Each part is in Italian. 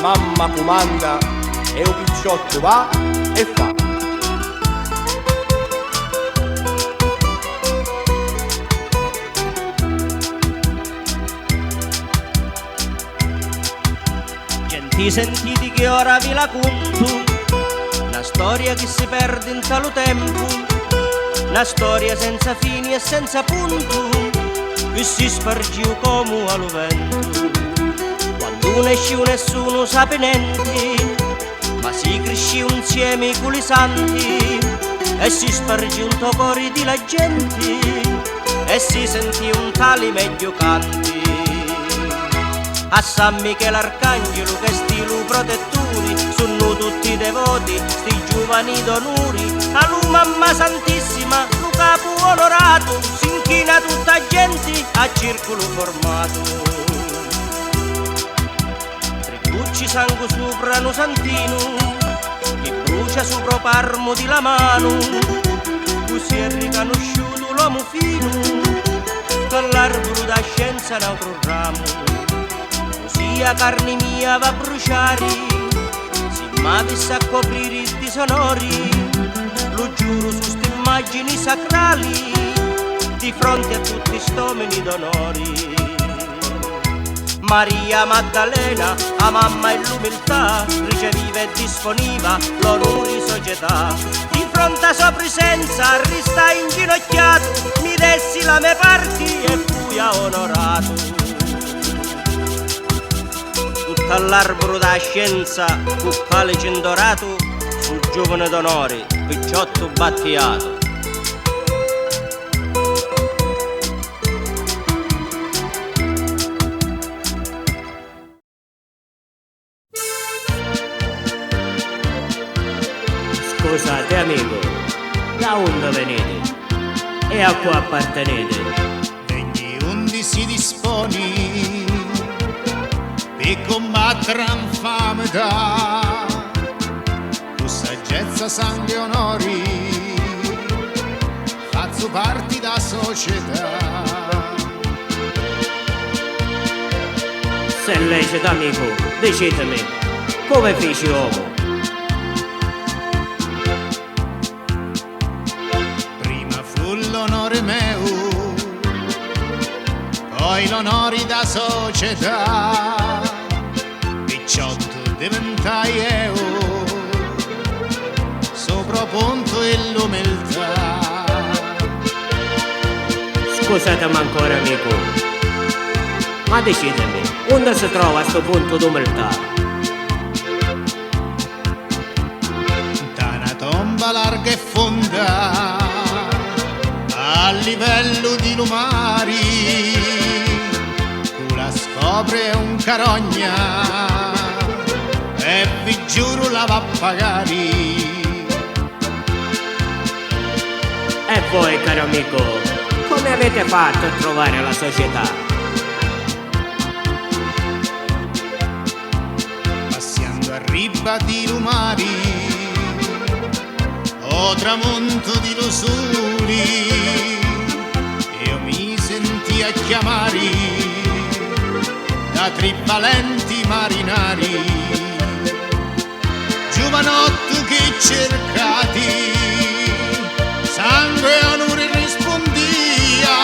mamma comanda e un picciotto va e fa. Genti sentiti che ora vi la conto, una storia che si perde in talo tempo, una storia senza fini e senza punto, che si spargiu come allo vento. Quando non esce nessuno sape niente, ma si cresce insieme con i santi, e si spargiu un tocori di la gente, e si sentì un tale meglio canti. A San Michele Arcangelo che stilu protettori, sono tutti devoti, sti giovani d'onori. A lui mamma santissima, lo capo onorato, si inchina tutta gente a circolo formato. Tribucci sangue sopra no santino, che brucia sopra parmo di la mano, così è riconosciuto l'uomo fino, con l'arboro da scienza un altro ramo. La carne mia va a bruciare, se mi avesse a coprire i disonori, lo giuro su ste immagini sacrali, di fronte a tutti stomeni d'onori. Maria Maddalena, a mamma e l'umiltà, riceviva e disponiva l'onore di società. Di fronte a sua presenza, resta inginocchiato, mi dessi la mia parte e fui onorato. All'arboro da scienza, con calice indorato, sul giovane d'onore, picciotto battiato. Scusate amico, da onde venite? E a qua appartenete? Degli undi si disponi e combattere infamità, con saggezza, sangue e onori, faccio parte da società. Se lecito amico, dicetemi, come feci uomo? Prima fu l'onore mio, poi l'onore da società, picciotto diventai io, sopra punto e l'umiltà. Scusatemi ancora amico, ma decidemi, dove si trova sto punto d'umiltà? Da una tomba larga e fonda, a livello di lumari, tu la scopre un carogna, e vi giuro la va a pagare. E voi caro amico, come avete fatto a trovare la società? Passando a riba di lumari, o tramonto di lusuri, io mi senti a chiamare da trivalenti marinari. Giovanotto che cercati, sangue e onore rispondia,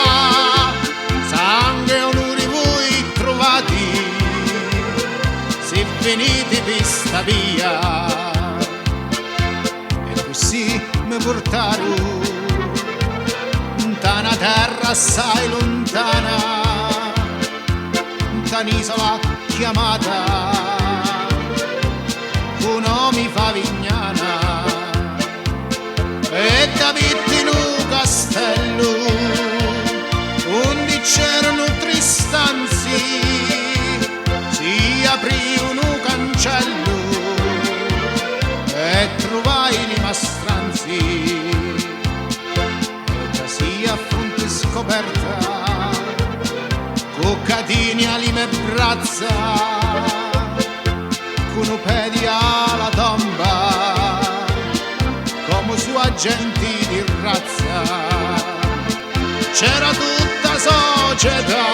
sangue e onore voi trovati, se venite per sta via. E così mi portarono da una terra assai lontana, da un'isola chiamata Bonomi Favignana, e da in un castello onde c'erano tre stanze, si aprì un cancello e trovai i mastranzi, e da si a fronte scoperta con catini alle mie braccia, con piedi alla tomba, come su agenti di razza. C'era tutta società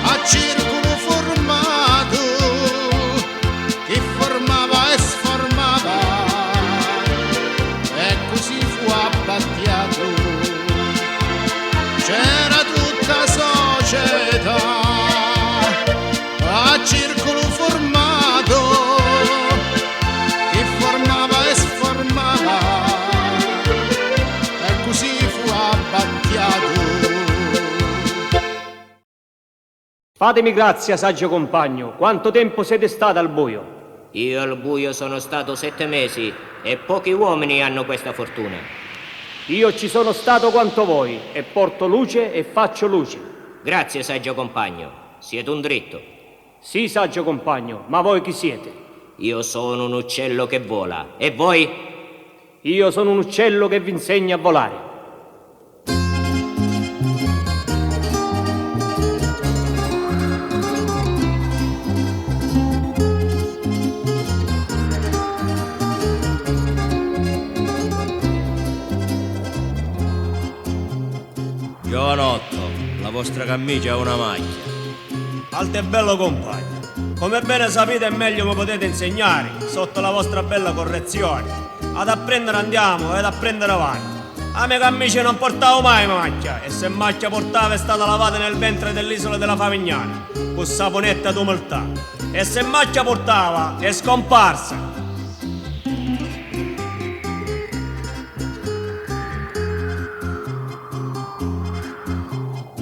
a circolo formato, Fatemi grazia, saggio compagno, quanto tempo siete stato al buio? Io al buio sono stato 7 mesi e pochi uomini hanno questa fortuna. Io ci sono stato quanto voi e porto luce e faccio luce. Grazie, saggio compagno. Siete un dritto. Sì, saggio compagno, ma voi chi siete? Io sono un uccello che vola. E voi? Io sono un uccello che vi insegna a volare. Giovanotto, la vostra camicia è una macchia. Alto e bello compagno, come bene sapete e meglio mi potete insegnare, sotto la vostra bella correzione. Ad apprendere andiamo ed a prendere avanti. A mia camicia non portavo mai macchia, e se macchia portava è stata lavata nel ventre dell'isola della Favignana, con saponetta d'umiltà. E se macchia portava è scomparsa.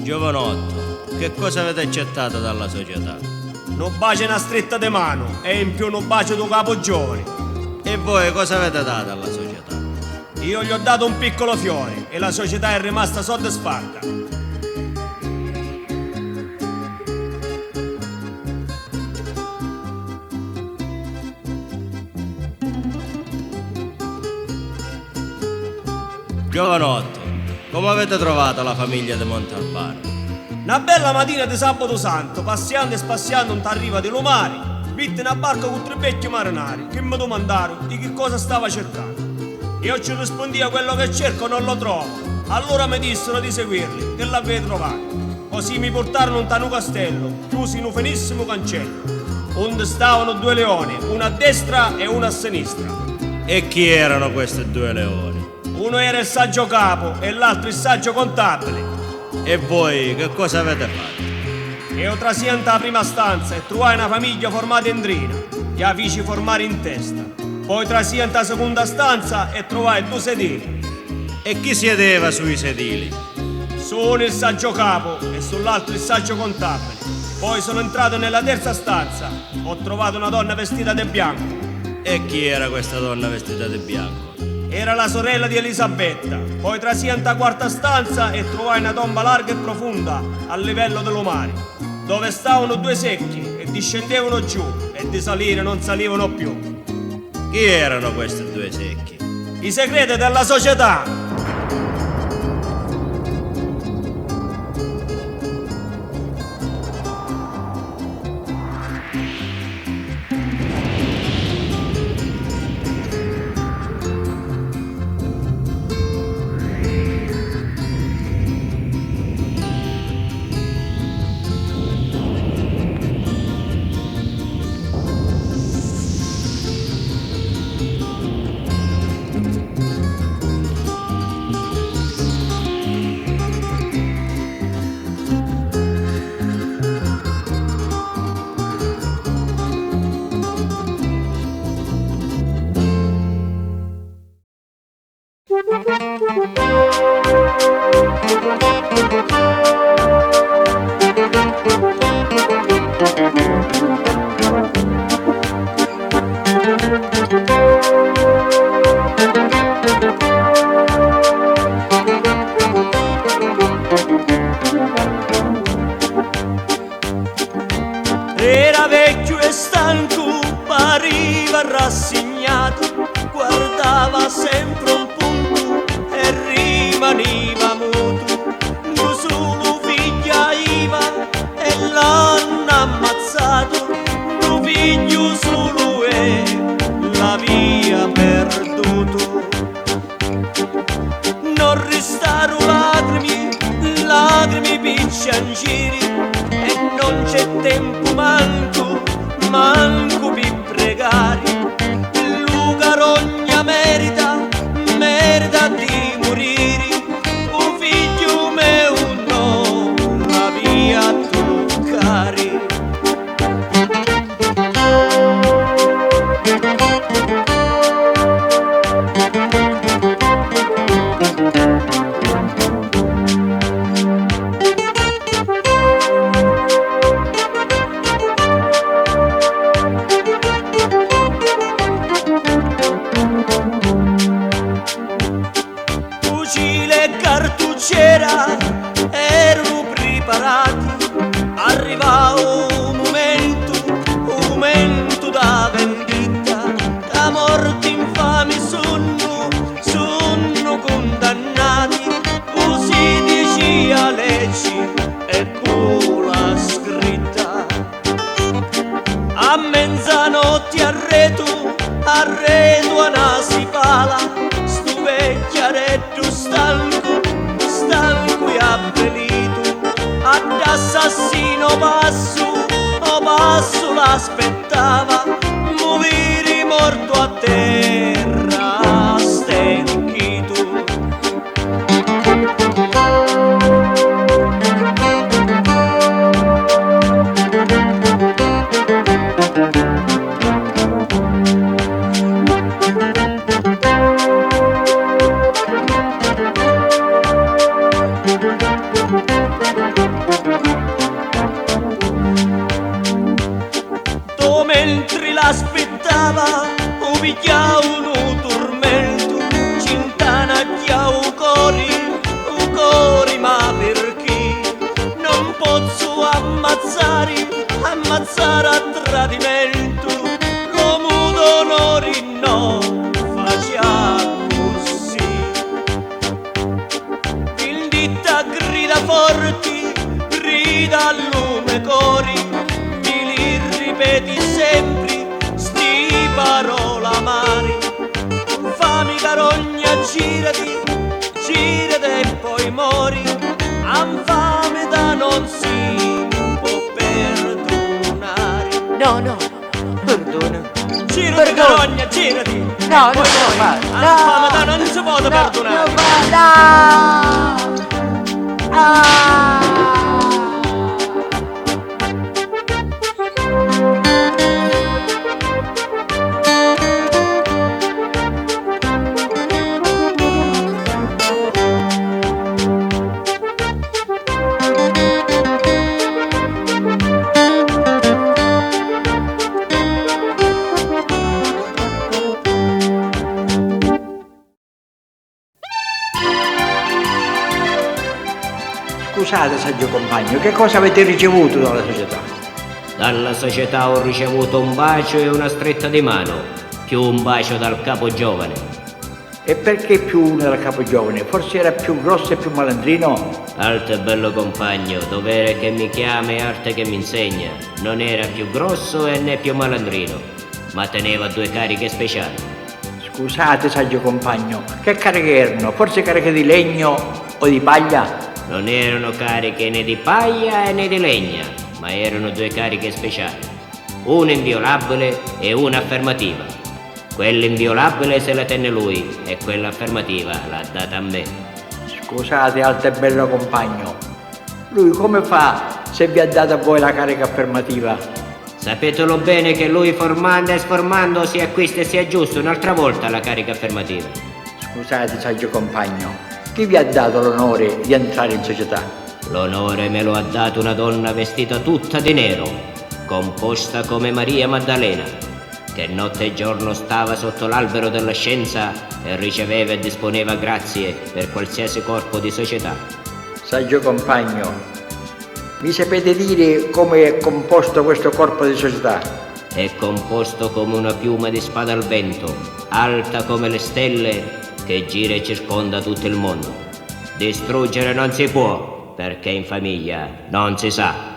Giovanotto, che cosa avete accettato dalla società? Non bacia una stretta di mano e in più non bacia tuo capo giovane. E voi cosa avete dato alla società? Io gli ho dato un piccolo fiore e la società è rimasta soddisfatta. Giovanotto, come avete trovato la famiglia di Montalbano? Una bella mattina di sabato santo, passando e spaziando un tarriva di Lumari, vitti una barca con 3 vecchi marinari che mi domandarono di che cosa stava cercando. Io ci rispondi a quello che cerco non lo trovo. Allora mi dissero di seguirli, che l'avevo trovato. Così mi portarono un tanu castello, chiuso in un finissimo cancello, onde stavano 2 leoni, uno a destra e uno a sinistra. E chi erano questi 2 leoni? Uno era il saggio capo e l'altro il saggio contabile. E voi che cosa avete fatto? Io trasiento la prima stanza e trovai una famiglia formata in trina, gli avici formare in testa. Poi trasiento la seconda stanza e trovai 2 sedili. E chi sedeva sui sedili? Su uno il saggio capo e sull'altro il saggio contabile. Poi sono entrato nella terza stanza, ho trovato una donna vestita di bianco. E chi era questa donna vestita di bianco? Era la sorella di Elisabetta. Poi trasiento la quarta stanza e trovai una tomba larga e profonda a livello dell'Omari, dove stavano 2 secchi e discendevano giù e di salire non salivano più. Chi erano questi 2 secchi? I segreti della società. Era vecchio e stanco, pariva rassegnato, guardava sempre un punto e rimaneva muto. Un solo figlio aveva e l'hanno ammazzato, un figlio solo e l'aveva perduto. Non restarono lacrime picciangiri, e non c'è tempo manco per pregare. Luca Rogna merita stanotte arredo a nasi pala, stu vecchiaretto stanco e avvelito, ad assassino passo l'aspettava, muovere morto a terra stenchito. Mentre l'aspettava, ubigliava un tormento, cintanacchia un cori, ma perché non posso ammazzare a tradimento, l'uomo d'onore no, faccia così. Il ditta grida forti, grida al lume cori, ripeti sempre sti parola amari, fammi carogna, girati e poi mori, han fame da non si può perdonare. No, perdona. Girati carogna, girati, No, poi mori, han fame da non si può perdonare. Scusate, saggio compagno, che cosa avete ricevuto dalla società? Dalla società ho ricevuto un bacio e una stretta di mano, più un bacio dal capo giovane. E perché più uno dal capo giovane? Forse era più grosso e più malandrino? Alto e bello compagno, dovere che mi chiama e arte che mi insegna. Non era più grosso e né più malandrino, ma teneva 2 cariche speciali. Scusate, saggio compagno, che cariche erano? Forse cariche di legno o di paglia? Non erano cariche né di paglia né di legna, ma erano 2 cariche speciali, una inviolabile e una affermativa. Quella inviolabile se la tenne lui e quella affermativa l'ha data a me. Scusate, alto e bello compagno, lui come fa se vi ha dato a voi la carica affermativa? Sapetelo bene che lui formando e sformando si acquista e sia giusto un'altra volta la carica affermativa. Scusate, saggio compagno, chi vi ha dato l'onore di entrare in società? L'onore me lo ha dato una donna vestita tutta di nero, composta come Maria Maddalena, che notte e giorno stava sotto l'albero della scienza e riceveva e disponeva grazie per qualsiasi corpo di società. Saggio compagno, mi sapete dire come è composto questo corpo di società? È composto come una piuma di spada al vento, alta come le stelle, che gira e circonda tutto il mondo. Distruggere non si può, perché in famiglia non si sa.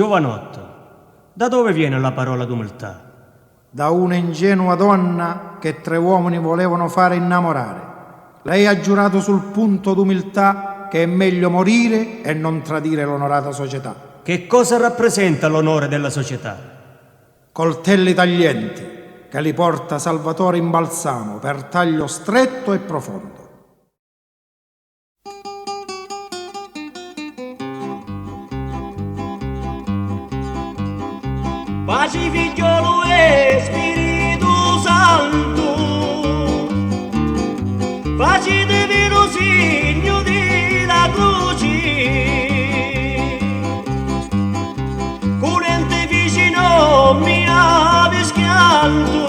Giovanotto, da dove viene la parola d'umiltà? Da una ingenua donna che 3 uomini volevano fare innamorare. Lei ha giurato sul punto d'umiltà che è meglio morire e non tradire l'onorata società. Che cosa rappresenta l'onore della società? Coltelli taglienti che li porta Salvatore in balsamo per taglio stretto e profondo. Pace figliolo e Spirito Santo, pace divino segno della croce, curente vicino mi ave schianto,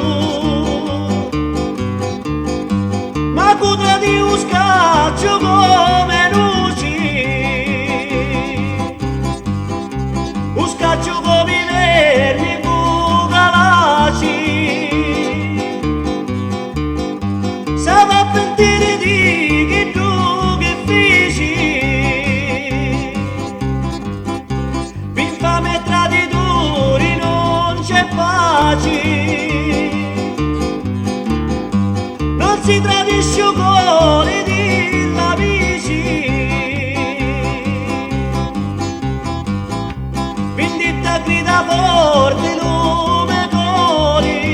ma cutra di un scaccio come luci, un scaccio come vermi Sava pentire di che tu che feci, infame e traditori non c'è pace, non si tradisce il cuore di amici, vendetta grida forte nome cori.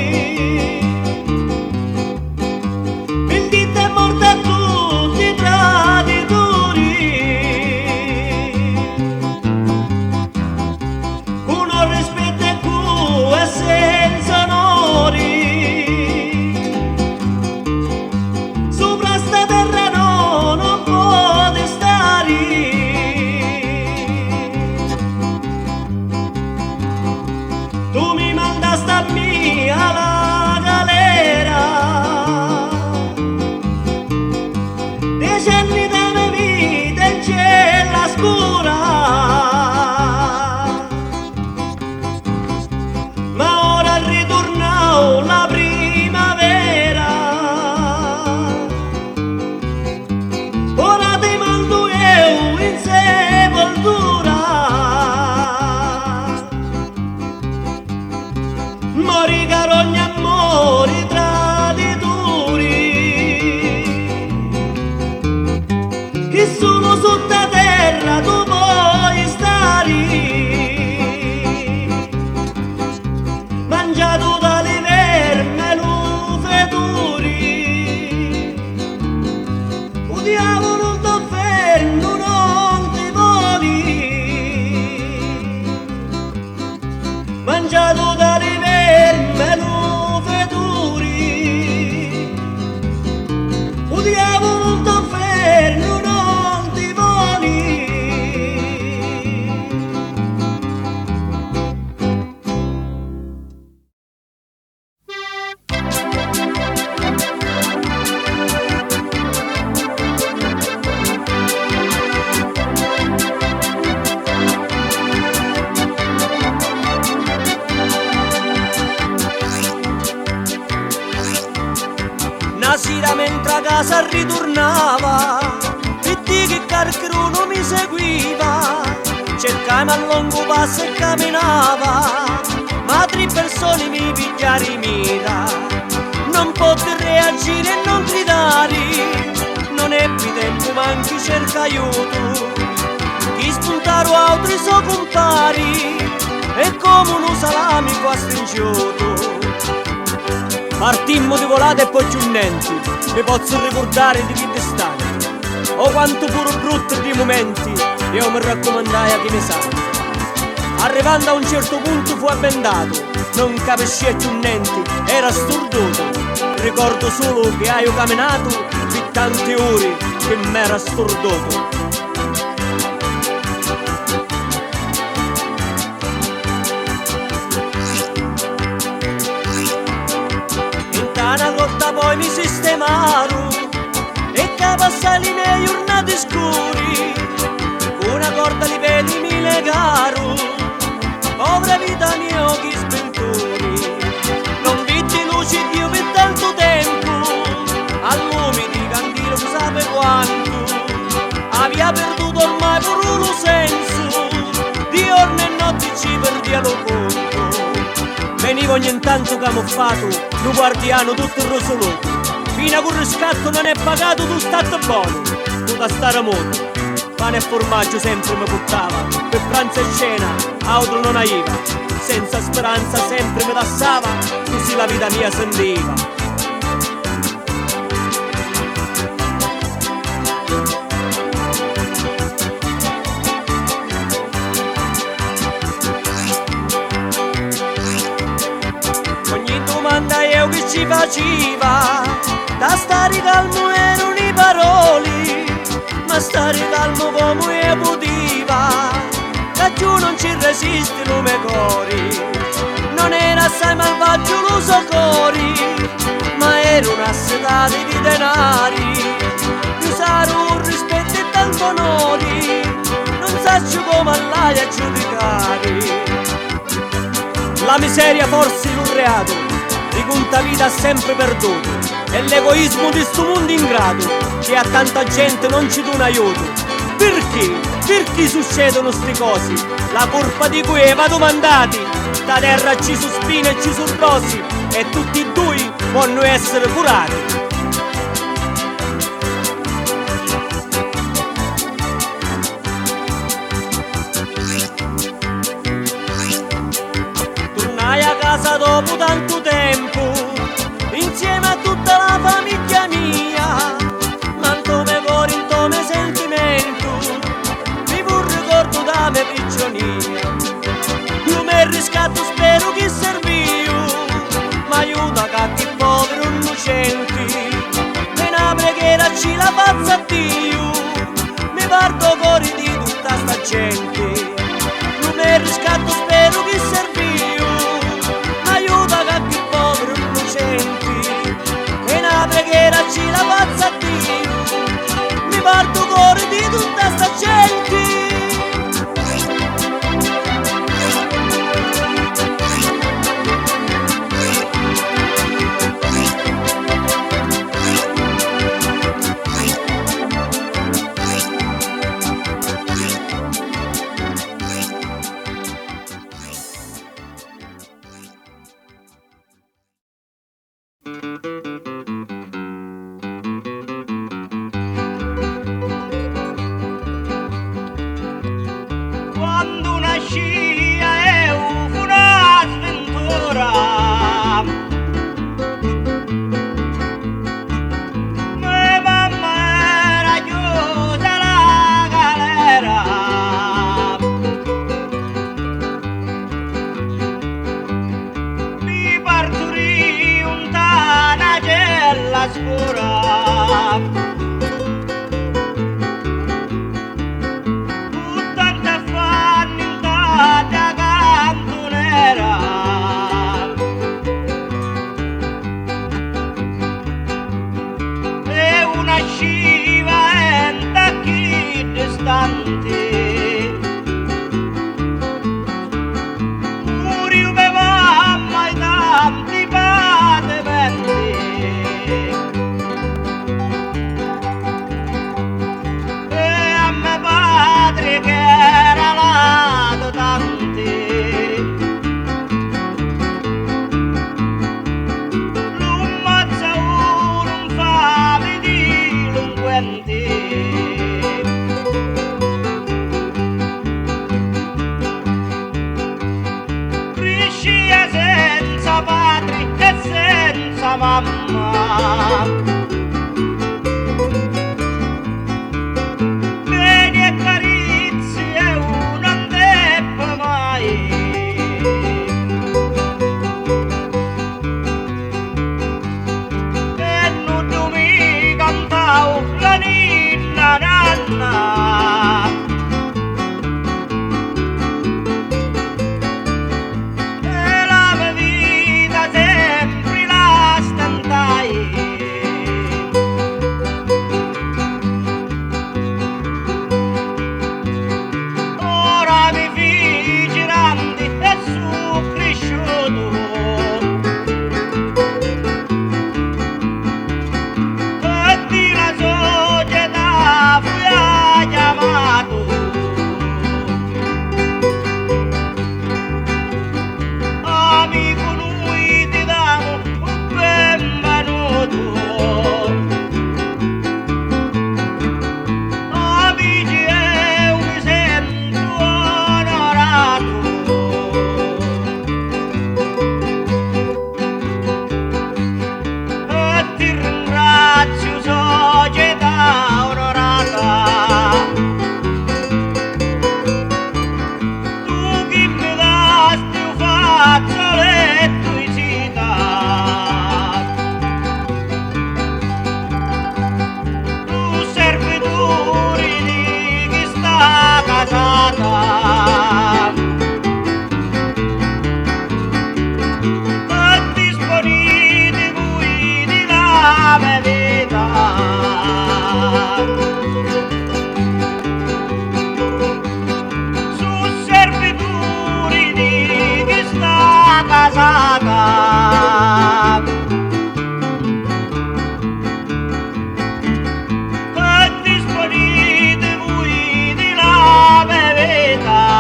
Morta a tutti i traditori, con un rispetto e cu e senza onori, sopra sta terra non può stare. Tu mi mandasti a me alla galera, decenni della vita in cella scura, ma ora ritornò la primavera, ora ti mando io in sepoltura, mori carogna e mori traditori, che sono sottoterra tu puoi stare, mangiato dalle verme lufeturi, o diavolo d'inferno non ti voli, mangiato dalle verme lufeturi, o diavolo d'inferno non ti voli. Una sera mentre a casa ritornava, e di che carcruno mi seguiva, cercai a lungo passo e camminava, ma 3 persone mi pigliare in mira, non poté reagire e non gridare, non ebbi tempo ma anche cerca aiuto, chi spuntaro altri so compari, e come uno salami qua stringiuto. Partimmo di volata e poi giunnenti, mi posso ricordare di chi distante, o quanto pure brutti di momenti, io mi raccomandai a chi ne sa. Arrivando a un certo punto fu avvendato, non capisce più niente, era sturduto. Ricordo solo che io camminato per tante ore che m'era sturduto. Una cotta poi mi sistemarono e che passai nei giornati scuri, una corda di peli mi legarono, povera vita mia occhi spenturi, non vidi luci Dio per tanto tempo, a lume di candela non sape quanto, aveva perduto ormai pure lo senso, di giorno e notte ci arriva ogni tanto camuffato, lo guardiano tutto il rosoloso. Fino a che il riscatto non è pagato, tu state buono, tu da stare moto. Pane e formaggio sempre mi buttava, per pranzo e cena, auto non aiva. Senza speranza sempre mi tassava, così la vita mia sentiva. Ogni domanda io che ci faceva, da stare calmo erano i paroli, ma stare calmo come io potiva, da giù non ci resistono i cori. Non era assai malvagio lo so cori, ma era una sedata di denari, usare un rispetto e tanto onori, non saccio come all'aia a giudicare. La miseria forse è un reato, di quanta vita ha sempre perduto, è l'egoismo di sto mondo ingrato, che a tanta gente non ci dà un aiuto. Perché? Perché succedono sti cose? La colpa di cui va domandati, da terra ci sono spine e ci sono rosi, e tutti e due possono essere curati. Dopo tanto tempo, insieme a tutta la famiglia mia, ma in tome cuore, in tome sentimento, vivo un ricordo da me prigionia. Io mi riscatto, spero che servio, ma aiuta che poveri innocenti, e una preghiera ci la faccia a Dio, mi parto cuore di tutta sta gente. Io mi riscatto, spero che servio, e una preghiera ci la faccia a Dio, mi parto cuore di tutta sta gente. casaca. E disponete voi di la beveta.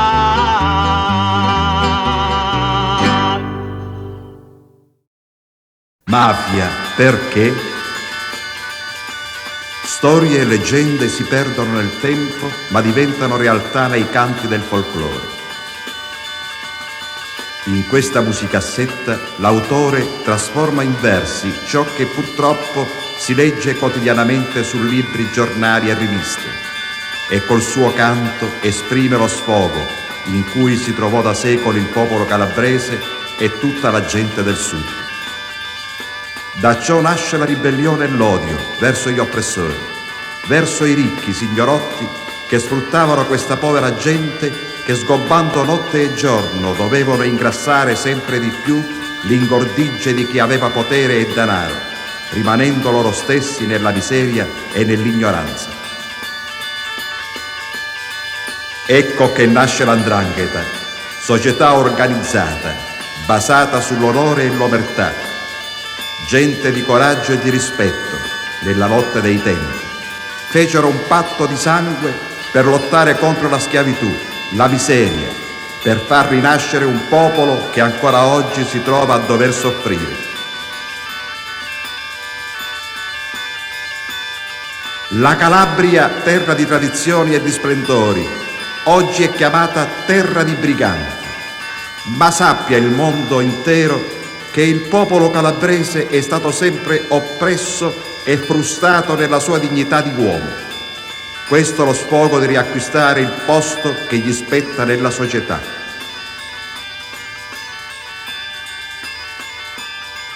Mafia, perché? Storie e leggende si perdono nel tempo, ma diventano realtà nei canti del folklore. In questa musicassetta l'autore trasforma in versi ciò che purtroppo si legge quotidianamente su libri, giornali e riviste, e col suo canto esprime lo sfogo in cui si trovò da secoli il popolo calabrese e tutta la gente del sud. Da ciò nasce la ribellione e l'odio verso gli oppressori, verso i ricchi signorotti che sfruttavano questa povera gente che, sgobbando notte e giorno, dovevano ingrassare sempre di più l'ingordigia di chi aveva potere e denaro, rimanendo loro stessi nella miseria e nell'ignoranza. Ecco che nasce l''ndrangheta, società organizzata, basata sull'onore e l'omertà, gente di coraggio e di rispetto nella lotta dei tempi. Fecero un patto di sangue per lottare contro la schiavitù, la miseria, per far rinascere un popolo che ancora oggi si trova a dover soffrire. La Calabria, terra di tradizioni e di splendori, oggi è chiamata terra di briganti, ma sappia il mondo intero che il popolo calabrese è stato sempre oppresso e frustrato nella sua dignità di uomo. Questo è lo sfogo di riacquistare il posto che gli spetta nella società.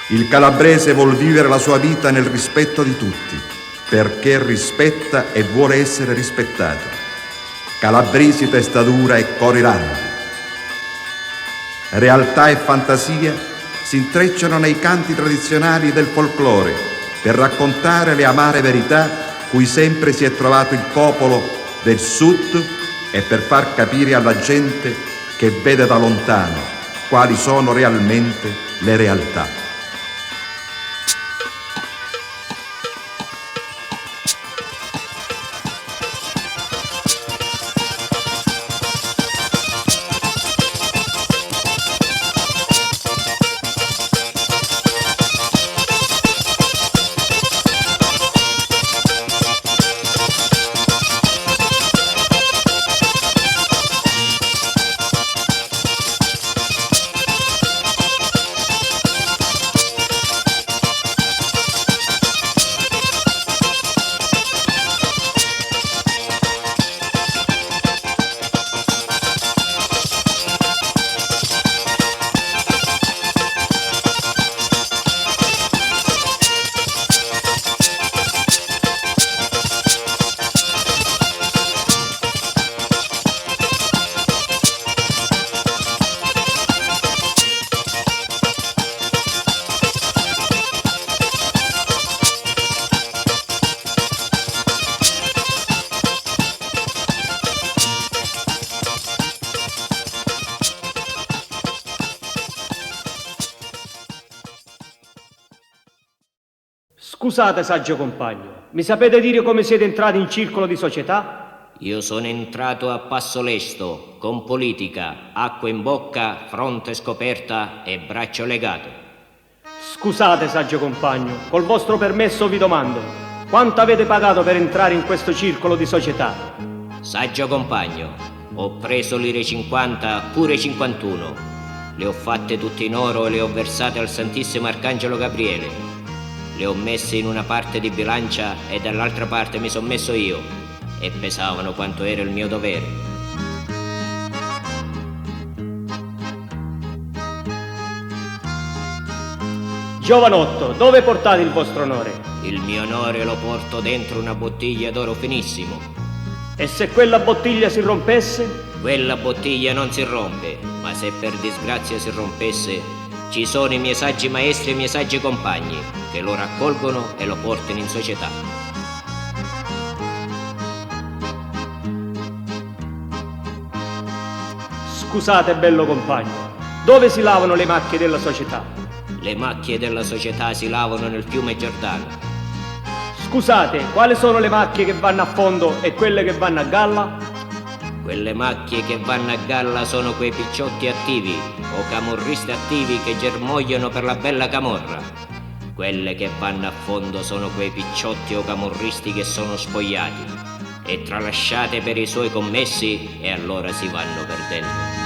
Il calabrese vuol vivere la sua vita nel rispetto di tutti, perché rispetta e vuole essere rispettato. Calabresi testa dura e cori randi. Realtà e fantasia si intrecciano nei canti tradizionali del folklore per raccontare le amare verità cui sempre si è trovato il popolo del sud e per far capire alla gente che vede da lontano quali sono realmente le realtà. Scusate, saggio compagno, mi sapete dire come siete entrati in circolo di società? Io sono entrato a passo lesto, con politica, acqua in bocca, fronte scoperta e braccio legato. Scusate, saggio compagno, col vostro permesso vi domando, quanto avete pagato per entrare in questo circolo di società? Saggio compagno, ho preso lire 50, pure 51. Le ho fatte tutte in oro e le ho versate al Santissimo Arcangelo Gabriele. Le ho messe in una parte di bilancia e dall'altra parte mi son messo io, e pesavano quanto era il mio dovere. Giovanotto, dove portate il vostro onore? Il mio onore lo porto dentro una bottiglia d'oro finissimo. E se quella bottiglia si rompesse? Quella bottiglia non si rompe, ma se per disgrazia si rompesse, ci sono i miei saggi maestri e i miei saggi compagni che lo raccolgono e lo portano in società. Scusate, bello compagno, Dove si lavano le macchie della società? Le macchie della società si lavano nel fiume Giordano. Scusate, quali sono le macchie che vanno a fondo e quelle che vanno a galla? Quelle macchie che vanno a galla sono quei picciotti attivi o camorristi attivi che germogliano per la bella camorra. Quelle che vanno a fondo sono quei picciotti o camorristi che sono spogliati e tralasciate per i suoi commessi e allora si vanno perdendo.